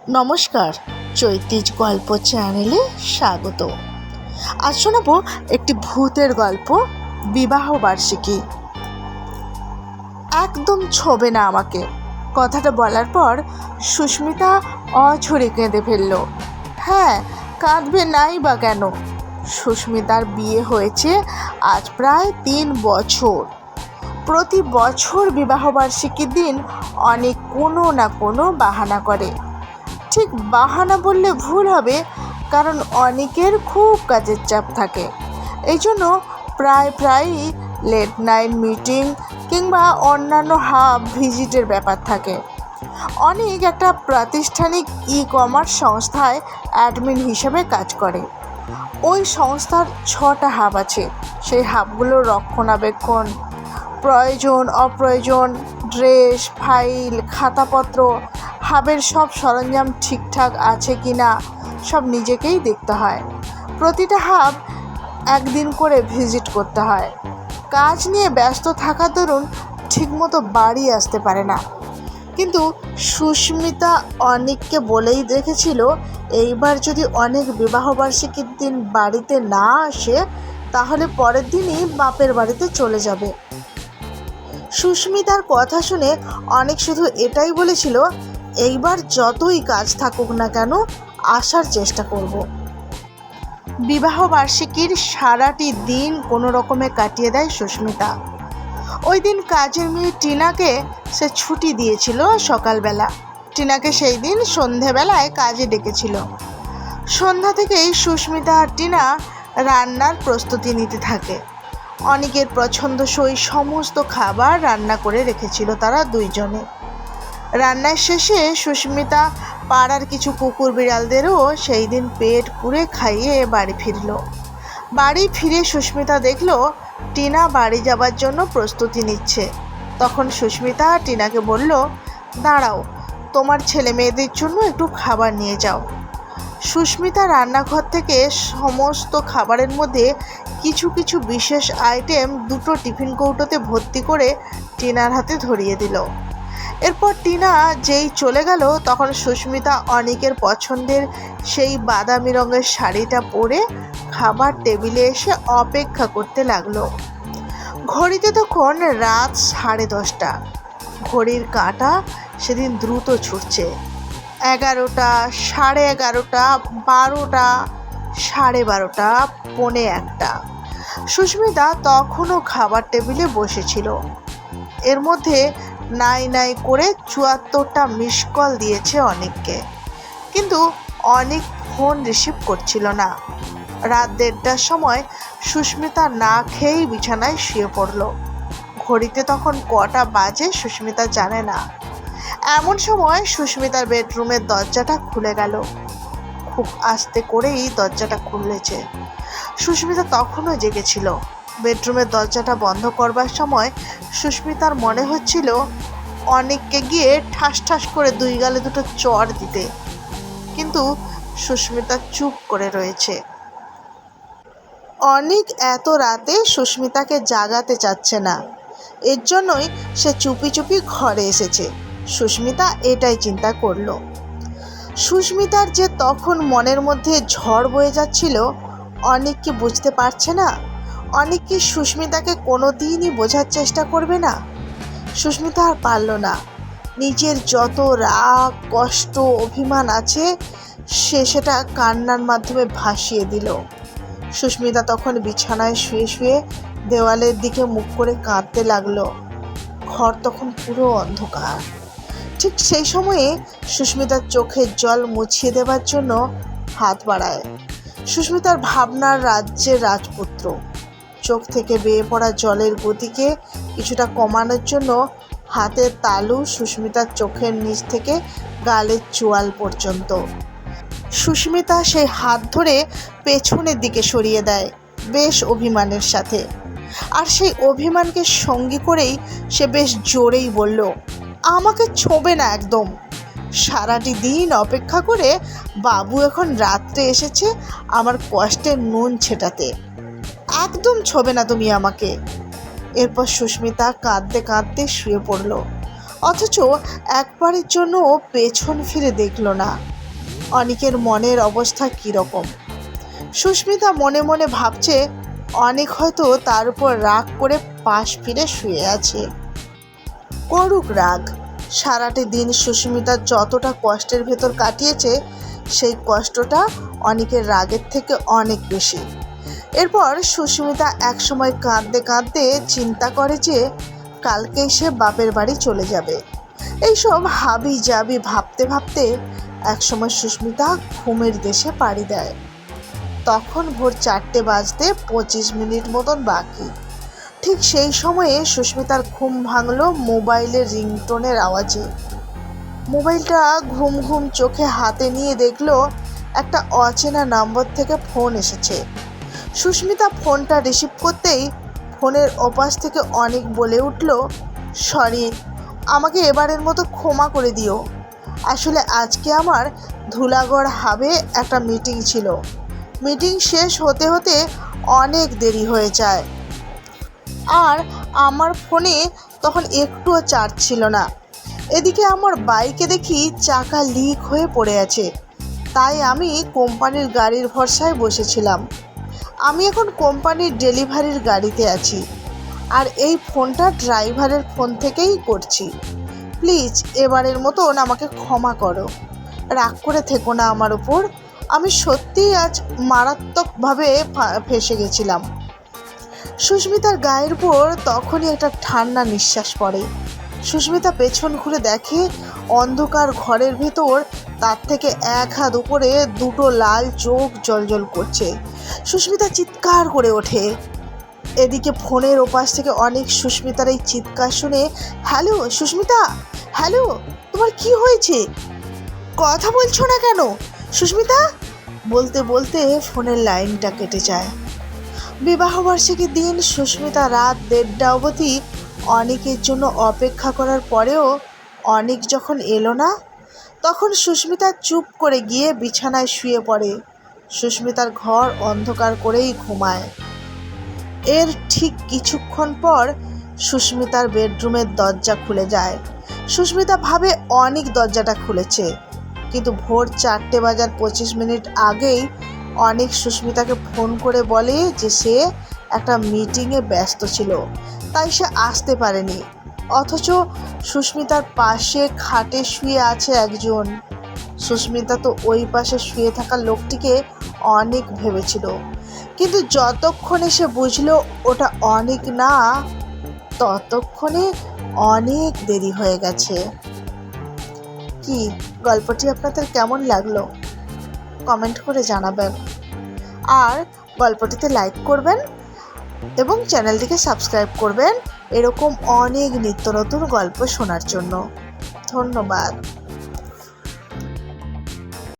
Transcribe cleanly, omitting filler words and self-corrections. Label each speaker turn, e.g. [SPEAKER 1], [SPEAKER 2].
[SPEAKER 1] নমস্কার, চৈতিজ গল্প চ্যানেলে স্বাগত। আজ শোনাবো একটি ভূতের গল্প, বিবাহ বার্ষিকী। একদম ছোবে না আমাকে, কথাটা বলার পর সুস্মিতা অঝরে কেঁদে ফেলল। হ্যাঁ, কাঁদবে নাই বা কেন? সুস্মিতার বিয়ে হয়েছে আজ প্রায় 3 বছর। প্রতি বছর বিবাহবার্ষিকীর দিন অনেক কোনো না কোনো বাহানা করে। ঠিক বাহানা বললে ভুল হবে, কারণ অনেকের খুব কাজের চাপ থাকে। এই জন্য প্রায়ই লেট নাইট মিটিং কিংবা অন্যান্য হাব ভিজিটের ব্যাপার থাকে। অনেক একটা প্রাতিষ্ঠানিক ই-কমার্স সংস্থায় অ্যাডমিন হিসেবে কাজ করে। ওই সংস্থার 6টা হাব আছে। সেই হাবগুলোর রক্ষণাবেক্ষণ, প্রয়োজন অপ্রয়োজন, ড্রেস, ফাইল, খাতাপত্র, হাবের সব সরঞ্জাম ঠিকঠাক আছে কি না সব নিজেকেই দেখতে হয়। প্রতিটা হাব একদিন করে ভিজিট করতে হয়। কাজ নিয়ে ব্যস্ত থাকার দরুন ঠিকমতো বাড়ি আসতে পারে না। কিন্তু সুস্মিতা অনেককে বলেই রেখেছিল, এইবার যদি অনেক বিবাহবার্ষিকীর দিন বাড়িতে না আসে তাহলে পরের দিনই বাপের বাড়িতে চলে যাবে। সুস্মিতার কথা শুনে অনেক শুধু এটাই বলেছিল, এইবার যতই কাজ থাকুক না কেন আসার চেষ্টা করব। বিবাহবার্ষিকীর সারাটি দিন কোনো রকমে কাটিয়ে দেয় সুস্মিতা। ওই দিন কাজের মেয়ে টিনাকে সে ছুটি দিয়েছিল সকালবেলা। টিনাকে সেই দিন সন্ধেবেলায় কাজে ডেকেছিল। সন্ধ্যা থেকেই সুস্মিতা আর টিনা রান্নার প্রস্তুতি নিতে থাকে। অনেকের পছন্দসই সমস্ত খাবার রান্না করে রেখেছিল তারা দুইজনে। রান্নার শেষে সুস্মিতা পাড়ার কিছু কুকুর বিড়ালদেরও সেই দিন পেট পুরে খাইয়ে বাড়ি ফিরল। বাড়ি ফিরে সুস্মিতা দেখল টিনা বাড়ি যাবার জন্য প্রস্তুতি নিচ্ছে। তখন সুস্মিতা টিনাকে বলল, দাঁড়াও, তোমার ছেলে মেয়েদের জন্য একটু খাবার নিয়ে যাও। সুস্মিতা রান্নাঘর থেকে সমস্ত খাবারের মধ্যে কিছু কিছু বিশেষ আইটেম 2টো টিফিন কৌটোতে ভর্তি করে টিনার হাতে ধরিয়ে দিল। এরপর টিনা যেই চলে গেল তখন সুস্মিতা অনেকের পছন্দের সেই বাদামি রঙের শাড়িটা পরে খাবার টেবিলে এসে অপেক্ষা করতে লাগলো। ঘড়িতে তখন রাত 10:30। ঘড়ির কাঁটা সেদিন দ্রুত ছুটছে। 11টা, 11:30, 12টা, 12:30, 1:45। সুস্মিতা তখনও খাবার টেবিলে বসেছিল। এর মধ্যে নাই করে 74টা মিস কল দিয়েছে অনেককে, কিন্তু অনেক ফোন রিসিভ করছিল না। রাত 1:30টার সময় সুস্মিতা না খেয়েই বিছানায় শুয়ে পড়ল। ঘড়িতে তখন কটা বাজে সুস্মিতা জানে না। এমন সময় সুস্মিতার বেডরুমের দরজাটা খুলে গেল। খুব আস্তে করেই দরজাটা খুলেছে। সুস্মিতা তখনও জেগেছিল। বেডরুমের দরজাটা বন্ধ করবার সময় সুস্মিতার মনে হচ্ছিল অনেককে গিয়ে ঠাস করে 2 গালে 2টো চড় দিতে, কিন্তু সুস্মিতা চুপ করে রয়েছে। অনেক এত রাতে সুস্মিতাকে জাগাতে চাচ্ছে না, এর জন্যই সে চুপি ঘরে এসেছে। সুস্মিতা এটাই চিন্তা করল। সুস্মিতার যে তখন মনের মধ্যে ঝড় বয়ে যাচ্ছিল, অনেক কি বুঝতে পারছে না? অনেক কি সুস্মিতাকে কোনো দিনই বোঝার চেষ্টা করবে না? সুস্মিতা আর পারল না। নিজের যত রাগ, কষ্ট, অভিমান আছে সেটা কান্নার মাধ্যমে ভাসিয়ে দিল। সুস্মিতা তখন বিছানায় শুয়ে দেওয়ালের দিকে মুখ করে কাঁদতে লাগলো। ঘর তখন পুরো অন্ধকার। ঠিক সেই সময়ে সুস্মিতার চোখের জল মুছিয়ে দেবার জন্য হাত বাড়ায়। সুস্মিতার ভাবনার রাজ্যের রাজপুত্র। চোখ থেকে বেয়ে পড়া জলের গতিকে কিছুটা কমানোর জন্য হাতের তালু সুস্মিতার চোখের নিচ থেকে গালের চোয়াল পর্যন্ত। সুস্মিতা সেই হাত ধরে পেছনের দিকে সরিয়ে দেয় বেশ অভিমানের সাথে। আর সেই অভিমানকে সঙ্গী করেই সে বেশ জোরেই বলল, আমাকে ছোঁবে না একদম। সারাটি দিন অপেক্ষা করে বাবু এখন রাত্রে এসেছে আমার কষ্টের নুন ছেটাতে। একদম ছোঁবে না তুমি আমাকে। এরপর সুস্মিতা কাঁদতে শুয়ে পড়ল, অথচ একবারের জন্য পেছন ফিরে দেখল না। অনিকের মনের অবস্থা কীরকম। সুস্মিতা মনে মনে ভাবছে অনেক হয়তো তার উপর রাগ করে পাশ ফিরে শুয়ে আছে। করুক রাগ, সারাটি দিন সুস্মিতা যতটা কষ্টের ভেতর কাটিয়েছে সেই কষ্টটা অনিকের রাগের থেকে অনেক বেশি। এরপর সুস্মিতা একসময় কাঁদতে কাঁদতে চিন্তা করে যে কালকেই সে বাপের বাড়ি চলে যাবে। এইসব হাবি জাবি ভাবতে ভাবতে একসময় সুস্মিতা ঘুমের দেশে পাড়ি দেয়। তখন ভোর 4টে বাজতে 25 মিনিট মতন বাকি। ঠিক সেই সময়ে সুস্মিতার ঘুম ভাঙল মোবাইলের রিংটোনের আওয়াজে। মোবাইলটা ঘুম ঘুম চোখে হাতে নিয়ে দেখলো একটা অচেনা নম্বর থেকে ফোন এসেছে। সুস্মিতা ফোনটা রিসিভ করতেই ফোনের ওপাশ থেকে অনেক বলে উঠল, সরি, আমাকে এবারের মতো ক্ষমা করে দিও। আসলে আজকে আমার ধুলাগড় হাবে একটা মিটিং ছিল। মিটিং শেষ হতে হতে অনেক দেরি হয়ে যায়, আর আমার ফোনে তখন একটুও চার্জ ছিল না। এদিকে আমার বাইকে দেখি চাকা লিক হয়ে পড়ে আছে, তাই আমি কোম্পানির গাড়ির ভরসায় বসেছিলাম। আমি এখন কোম্পানির ডেলিভারির গাড়িতে আছি, আর এই ফোনটা ড্রাইভারের ফোন থেকেই করছি। প্লিজ এবারের মতন আমাকে ক্ষমা করো, রাগ করে থেকো না আমার উপর। আমি সত্যিই আজ মারাত্মকভাবে ফেঁসে গেছিলাম। সুস্মিতার গায়ের উপর তখনই একটা ঠান্ডা নিঃশ্বাস পড়ে। সুস্মিতা পেছন ঘুরে দেখে অন্ধকার ঘরের ভেতর তার থেকে এক হাত উপরে দুটো লাল চোখ জ্বলজ্বল করছে। সুস্মিতা চিৎকার করে ওঠে। এদিকে ফোনের ওপাশ থেকে অনেক সুস্মিতার এই চিৎকার শুনে, হ্যালো সুস্মিতা, হ্যালো, তোমার কি হয়েছে? কথা বলছো না কেন সুস্মিতা? বলতে বলতে ফোনের লাইনটা কেটে যায়। বিবাহবার্ষিকীর দিন সুস্মিতা রাত 1:30 অবধি অনেকের জন্য অপেক্ষা করার পরেও অনেক যখন এলো না, তখন সুস্মিতা চুপ করে গিয়ে বিছানায় শুয়ে পড়ে। সুস্মিতার ঘর অন্ধকার করেই ঘুমায়। এর ঠিক কিছুক্ষণ পর সুস্মিতার বেডরুমের দরজা খুলে যায়। সুস্মিতা ভাবে অনেক দরজাটা খুলেছে, কিন্তু ভোর 4টে বাজার 25 মিনিট আগেই অনেক সুস্মিতাকে ফোন করে বলে যে সে একটা মিটিংয়ে ব্যস্ত ছিল, তাই সে আসতে পারেনি। অথচ সুস্মিতার পাশে খাটে শুয়ে আছে একজন। সুস্মিতা তো ওই পাশে শুয়ে থাকা লোকটিকে অনেক ভেবেছিল, কিন্তু যতক্ষণে সে বুঝলো ওটা অনেক না, ততক্ষণে অনেক দেরি হয়ে গেছে। কি গল্পটি আপনাদের কেমন লাগলো কমেন্ট করে জানাবেন, আর গল্পটিতে লাইক করবেন এবং চ্যানেলটিকে সাবস্ক্রাইব করবেন এরকম অনেক নিত্য নতুন গল্প শোনার জন্য। ধন্যবাদ।